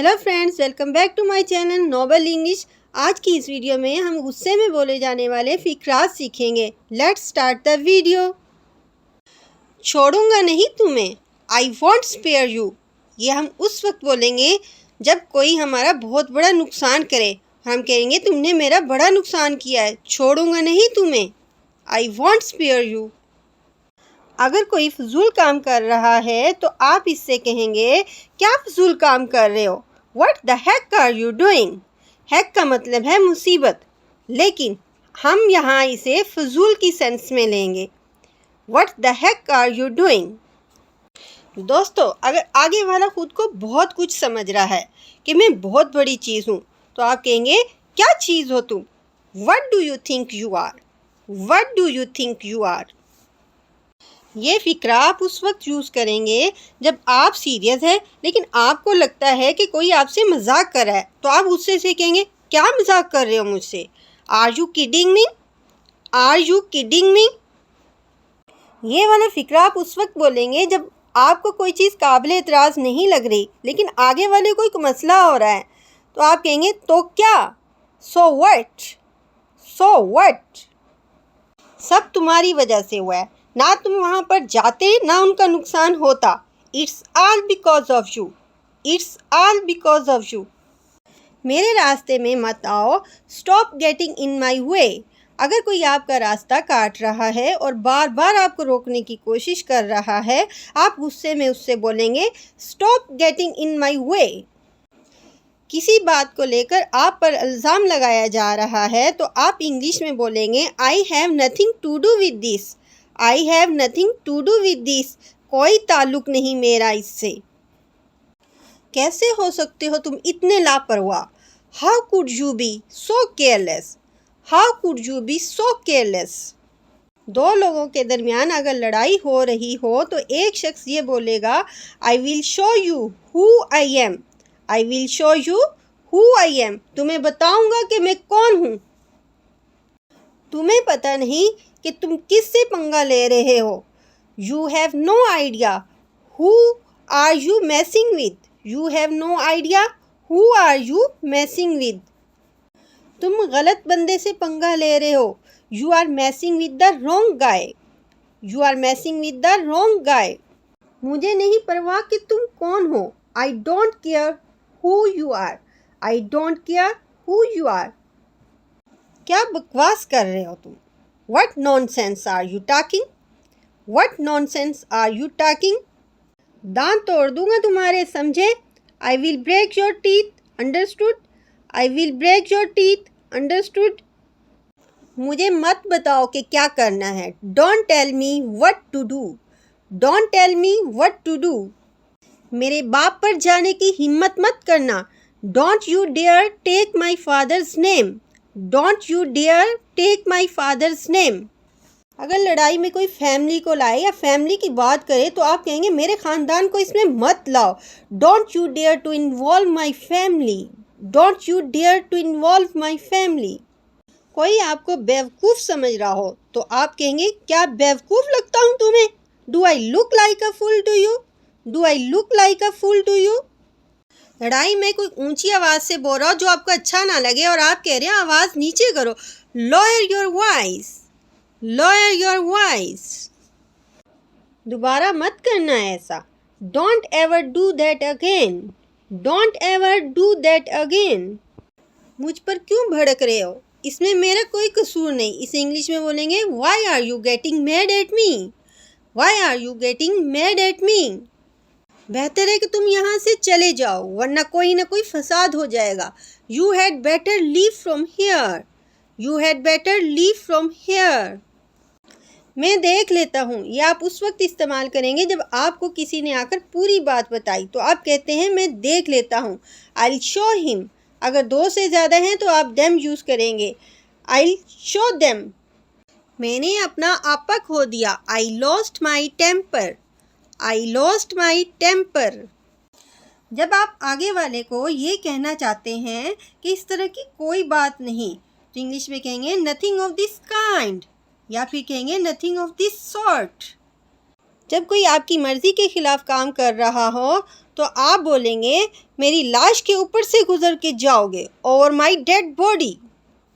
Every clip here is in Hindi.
Hello friends, welcome back to my channel Noble English. आज की इस वीडियो में हम गुस्से में बोले जाने वाले फिक्रात सीखेंगे। Let's start the video. छोड़ूंगा नहीं तुम्हें, आई वॉन्ट स्पेयर यू। ये हम उस वक्त बोलेंगे जब कोई हमारा बहुत बड़ा नुकसान करे। हम कहेंगे तुमने मेरा बड़ा नुकसान किया है, छोड़ूंगा नहीं तुम्हें, आई वॉन्ट स्पेयर यू। अगर कोई फजूल काम कर रहा है तो आप इससे कहेंगे क्या फजूल काम कर रहे हो, What the heck are you doing? Hack का मतलब है मुसीबत, लेकिन हम यहाँ इसे फजूल की सेंस में लेंगे। What the heck are you doing? दोस्तों, अगर आगे वाला खुद को बहुत कुछ समझ रहा है कि मैं बहुत बड़ी चीज़ हूँ, तो आप कहेंगे क्या चीज़ हो तुम? What do you think you are? What do you think you are? ये फ़िक्रा आप उस वक्त यूज़ करेंगे जब आप सीरियस हैं, लेकिन आपको लगता है कि कोई आपसे मजाक कर रहा है, तो आप उससे से कहेंगे क्या मजाक कर रहे हो मुझसे? Are you kidding me? Are you kidding me? ये वाला फ़िक्रा आप उस वक्त बोलेंगे जब आपको कोई चीज़ काबिल एतराज़ नहीं लग रही, लेकिन आगे वाले कोई मसला हो रहा है, तो आप कहेंगे तो क्या? So what? So what? सब तुम्हारी वजह से हुआ है, ना तुम वहाँ पर जाते ना उनका नुकसान होता। It's all because of you. It's all because of you. मेरे रास्ते में मत आओ, स्टॉप गेटिंग इन माई वे। अगर कोई आपका रास्ता काट रहा है और बार बार आपको रोकने की कोशिश कर रहा है, आप गुस्से में उससे बोलेंगे स्टॉप गेटिंग इन माई वे। किसी बात को लेकर आप पर इल्ज़ाम लगाया जा रहा है, तो आप इंग्लिश में बोलेंगे I have nothing to do with this. I have nothing to do with this. कोई ताल्लुक नहीं मेरा इससे। कैसे हो सकते हो तुम इतने लापरवाह? How could you be so careless? How could you be so careless? दो लोगों के दरमियान अगर लड़ाई हो रही हो तो एक शख्स ये बोलेगा I will show you who I am. I will show you who I am. तुम्हें बताऊंगा कि मैं कौन हूँ। तुम्हें पता नहीं कि तुम किससे पंगा ले रहे हो। You have no idea who are you messing with. You have no idea who are you messing with. तुम गलत बंदे से पंगा ले रहे हो। You are messing with the wrong guy. You are messing with the wrong guy. मुझे नहीं परवाह कि तुम कौन हो। I don't care who you are. I don't care who you are. क्या बकवास कर रहे हो तुम? What nonsense are you talking? What nonsense are you talking? दांत तोड़ दूंगा तुम्हारे, समझे? I will break your teeth, understood? I will break your teeth, understood? मुझे मत बताओ कि क्या करना है। Don't tell me what to do. Don't tell me what to do. मेरे बाप पर जाने की हिम्मत मत करना। Don't you dare take my father's name. Don't you dare take my father's name. अगर लड़ाई में कोई फैमिली को लाए या फैमिली की बात करे, तो आप कहेंगे मेरे ख़ानदान को इसमें मत लाओ। Don't you dare to involve my family. Don't you dare to involve my family. कोई आपको बेवकूफ़ समझ रहा हो, तो आप कहेंगे क्या बेवकूफ़ लगता हूँ तुम्हें? Do I look like a fool to you? Do I look like a fool to you? लड़ाई में कोई ऊंची आवाज़ से बोल रहा हो जो आपको अच्छा ना लगे, और आप कह रहे हैं आवाज़ नीचे करो। Lower your voice. Lower your voice. दोबारा मत करना ऐसा। Don't ever do that again. Don't ever do that again. मुझ पर क्यों भड़क रहे हो? इसमें मेरा कोई कसूर नहीं। इसे इंग्लिश में बोलेंगे why are you getting mad at me? Why are you getting mad at me? बेहतर है कि तुम यहाँ से चले जाओ, वरना कोई ना कोई फसाद हो जाएगा। You had better leave from here. You had better leave from here. मैं देख लेता हूँ, ये आप उस वक्त इस्तेमाल करेंगे जब आपको किसी ने आकर पूरी बात बताई, तो आप कहते हैं मैं देख लेता हूँ। I show him. अगर दो से ज़्यादा हैं तो आप देम यूज़ करेंगे। I show them. मैंने अपना आपा खो दिया। I lost my temper. I lost my temper. जब आप आगे वाले को ये कहना चाहते हैं कि इस तरह की कोई बात नहीं, तो इंग्लिश में कहेंगे नथिंग ऑफ दिस काइंड, या फिर कहेंगे नथिंग ऑफ दिस सॉर्ट। जब कोई आपकी मर्ज़ी के ख़िलाफ़ काम कर रहा हो तो आप बोलेंगे मेरी लाश के ऊपर से गुज़र के जाओगे, over my dead body,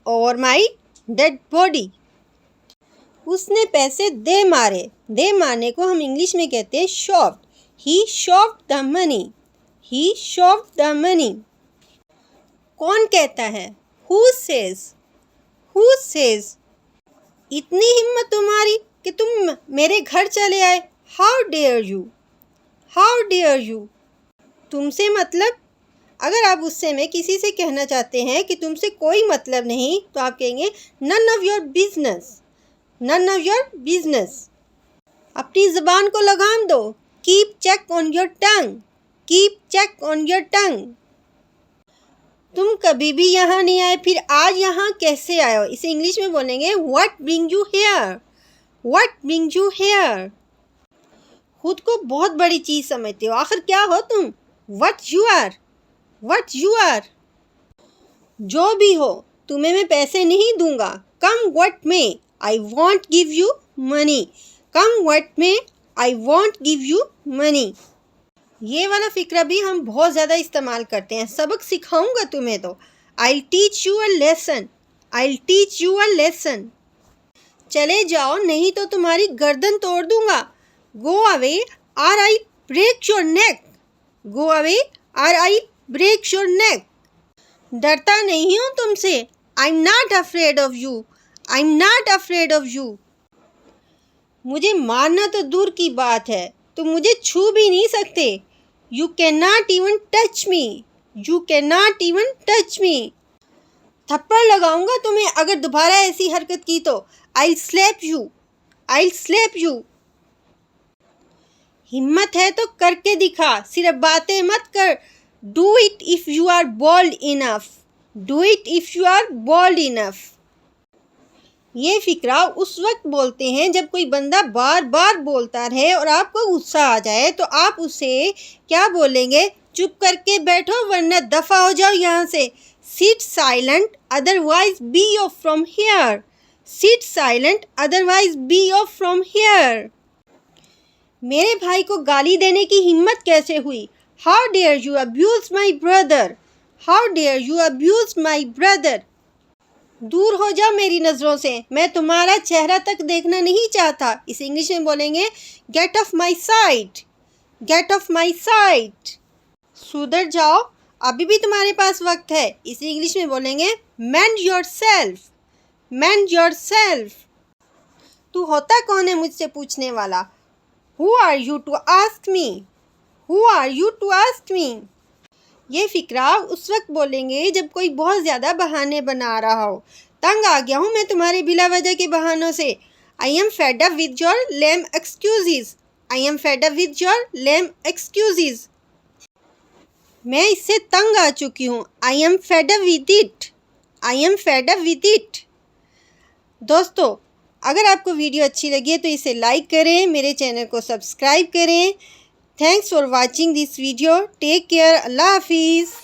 over my dead body. उसने पैसे दे मारे, दे मारने को हम इंग्लिश में कहते हैं shaft. He shaft the money, he shaft the money. कौन कहता है? Who says, who says. इतनी हिम्मत तुम्हारी कि तुम मेरे घर चले आए, how dare you, how dare you. तुमसे मतलब, अगर आप गुस्से में किसी से कहना चाहते हैं कि तुमसे कोई मतलब नहीं तो आप कहेंगे none of your business, none of your business. अपनी ज़बान को लगाम दो, keep check on your tongue, keep check on your tongue. तुम कभी भी यहाँ नहीं आए, फिर आज यहाँ कैसे आए हो? इसे इंग्लिश में बोलेंगे what bring you here, what bring you here. खुद को बहुत बड़ी चीज़ समझते हो, आखिर क्या हो तुम? What you are, what you are. जो भी हो, तुम्हें मैं पैसे नहीं दूंगा। Come what may, I won't give you money, come what may, I won't give you money. ये वाला फ़िक्रा भी हम बहुत ज़्यादा इस्तेमाल करते हैं। सबक सिखाऊंगा तुम्हें तो, I teach you a lesson, I teach you a lesson. चले जाओ नहीं तो तुम्हारी गर्दन तोड़ दूंगा। गो अवे और I break your neck, go away और आई ब्रेक योर नेक। डरता नहीं हूँ तुमसे, I am not afraid of you, I am not afraid of you. मुझे मारना तो दूर की बात है, तुम मुझे छू भी नहीं सकते। You can not even touch me, you can not even touch me. थप्पड़ लगाऊंगा तुम्हें अगर दोबारा ऐसी हरकत की तो। I slap you, I slap you. हिम्मत है तो करके दिखा, सिर्फ बातें मत कर। Do it if you are bold enough, do it if you are bold enough. ये फ़िक्रा उस वक्त बोलते हैं जब कोई बंदा बार बार बोलता रहे और आपको गुस्सा आ जाए तो आप उसे क्या बोलेंगे? चुप करके बैठो वरना दफ़ा हो जाओ यहाँ से। Sit silent otherwise be off from here, sit silent otherwise be off from here. मेरे भाई को गाली देने की हिम्मत कैसे हुई? How dare you abuse my brother, how dare you abuse my brother. दूर हो जाओ मेरी नज़रों से, मैं तुम्हारा चेहरा तक देखना नहीं चाहता। इस इंग्लिश में बोलेंगे get off my sight, get off my sight. सुधर जाओ, अभी भी तुम्हारे पास वक्त है। इसे इंग्लिश में बोलेंगे mend yourself, mend yourself. तू होता कौन है मुझसे पूछने वाला? Who are you to ask me, who are you to ask me. ये फ़िक्रा उस वक्त बोलेंगे जब कोई बहुत ज़्यादा बहाने बना रहा हो। तंग आ गया हूँ मैं तुम्हारे बिला वजह के बहानों से। I am fed up with your lame excuse, I am fed up with your lame excuse. मैं इससे तंग आ चुकी हूँ। I am fed up with it, I am fed up with it. दोस्तों, अगर आपको वीडियो अच्छी लगी है तो इसे लाइक करें, मेरे चैनल को सब्सक्राइब करें। Thanks for watching this video. Take care. Allah Hafiz.